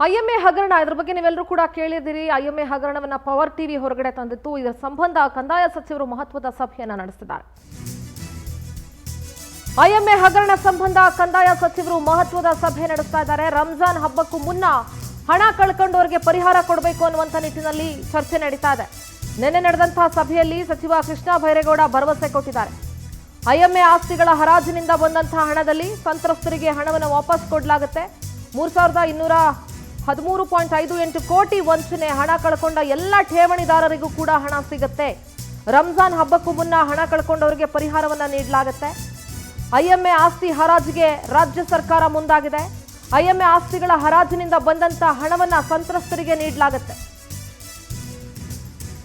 IMA ಹಗರಣ ಇದರ ಬಗ್ಗೆ ನೀವೆಲ್ಲರೂ ಕೂಡ ಕೇಳಿದಿರಿ. ಐಎಂಎ ಹಗರಣವನ್ನ ಪವರ್ ಟಿವಿ ಹೊರಗಡೆ ತಂದಿತ್ತು. ಇದರ ಸಂಬಂಧ ಕಂದಾಯ ಸಚಿವರು ಮಹತ್ವದ ಸಭೆಯನ್ನ ನಡೆಸಿದ್ದಾರೆ. ಐಎಂಎ ಹಗರಣ ಸಂಬಂಧ ಕಂದಾಯ ಸಚಿವರು ಮಹತ್ವದ ಸಭೆ ನಡೆಸ್ತಾ ಇದ್ದಾರೆ. ರಂಜಾನ್ ಹಬ್ಬಕ್ಕೂ ಮುನ್ನ ಹಣ ಕಳ್ಕೊಂಡವರಿಗೆ ಪರಿಹಾರ ಕೊಡಬೇಕು ಅನ್ನುವಂಥ ನಿಟ್ಟಿನಲ್ಲಿ ಚರ್ಚೆ ನಡೀತಾ ಇದೆ. ನಿನ್ನೆ ನಡೆದಂತಹ ಸಭೆಯಲ್ಲಿ ಸಚಿವ ಕೃಷ್ಣ ಬೈರೇಗೌಡ ಭರವಸೆ ಕೊಟ್ಟಿದ್ದಾರೆ. ಐಎಂಎ ಆಸ್ತಿಗಳ ಹರಾಜಿನಿಂದ ಬಂದಂತಹ ಹಣದಲ್ಲಿ ಸಂತ್ರಸ್ತರಿಗೆ ಹಣವನ್ನು ವಾಪಸ್ ಕೊಡಲಾಗುತ್ತೆ. 3213.58 ಕೋಟಿ ವಂಚನೆ ಹಣ ಕಳ್ಕೊಂಡ ಎಲ್ಲ ಠೇವಣಿದಾರರಿಗೂ ಕೂಡ ಹಣ ಸಿಗುತ್ತೆ. ರಂಜಾನ್ ಹಬ್ಬಕ್ಕೂ ಮುನ್ನ ಹಣ ಕಳ್ಕೊಂಡವರಿಗೆ ಪರಿಹಾರವನ್ನ ನೀಡಲಾಗುತ್ತೆ. ಐಎಂಎ ಆಸ್ತಿ ಹರಾಜಿಗೆ ರಾಜ್ಯ ಸರ್ಕಾರ ಮುಂದಾಗಿದೆ. ಐಎಂಎ ಆಸ್ತಿಗಳ ಹರಾಜಿನಿಂದ ಬಂದಂತ ಹಣವನ್ನ ಸಂತ್ರಸ್ತರಿಗೆ ನೀಡಲಾಗುತ್ತೆ.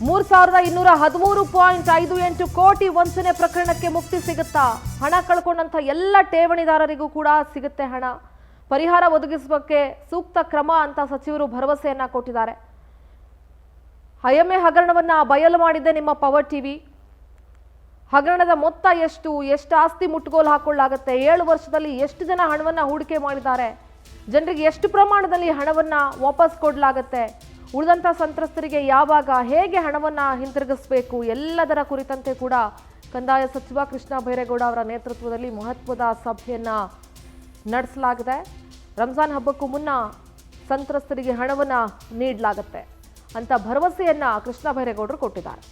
3213.58 ಕೋಟಿ ವಂಚನೆ ಪ್ರಕರಣಕ್ಕೆ ಮುಕ್ತಿ ಸಿಗುತ್ತಾ? ಹಣ ಕಳ್ಕೊಂಡಂತ ಎಲ್ಲ ಠೇವಣಿದಾರರಿಗೂ ಕೂಡ ಸಿಗುತ್ತೆ ಹಣ. ಪರಿಹಾರ ಒದಗಿಸುವುದಕ್ಕೆ ಸೂಕ್ತ ಕ್ರಮ ಅಂತ ಸಚಿವರು ಭರವಸೆಯನ್ನ ಕೊಟ್ಟಿದ್ದಾರೆ. ಐಎಂಎ ಹಗರಣವನ್ನ ಬಯಲು ಮಾಡಿದ್ದೆ ನಿಮ್ಮ ಪವರ್ ಟಿವಿ. ಹಗರಣದ ಮೊತ್ತ ಎಷ್ಟು ಆಸ್ತಿ ಮುಟ್ಟುಗೋಲು ಹಾಕೊಳ್ಳಾಗುತ್ತೆ, 7 ವರ್ಷದಲ್ಲಿ ಎಷ್ಟು ಜನ ಹಣವನ್ನ ಹೂಡಿಕೆ ಮಾಡಿದ್ದಾರೆ, ಜನರಿಗೆ ಎಷ್ಟು ಪ್ರಮಾಣದಲ್ಲಿ ಹಣವನ್ನ ವಾಪಸ್ ಕೊಡಲಾಗುತ್ತೆ, ಉಳಿದಂಥ ಸಂತ್ರಸ್ತರಿಗೆ ಯಾವಾಗ ಹೇಗೆ ಹಣವನ್ನ ಹಿಂತಿರುಗಿಸಬೇಕು, ಎಲ್ಲದರ ಕುರಿತಂತೆ ಕೂಡ ಕಂದಾಯ ಸಚಿವ ಕೃಷ್ಣ ಬೈರೇಗೌಡ ಅವರ ನೇತೃತ್ವದಲ್ಲಿ ಮಹತ್ವದ ಸಭೆಯನ್ನ ನಡೆಸಲಾಗಿದೆ. ರಂಜಾನ್ ಹಬ್ಬಕ್ಕೂ ಮುನ್ನ ಸಂತ್ರಸ್ತರಿಗೆ ಹಣವನ್ನ ನೀಡಲಾಗುತ್ತೆ ಅಂತ ಭರವಸೆಯನ್ನ ಕೃಷ್ಣ ಬೈರೇಗೌಡರು ಕೊಟ್ಟಿದ್ದಾರೆ.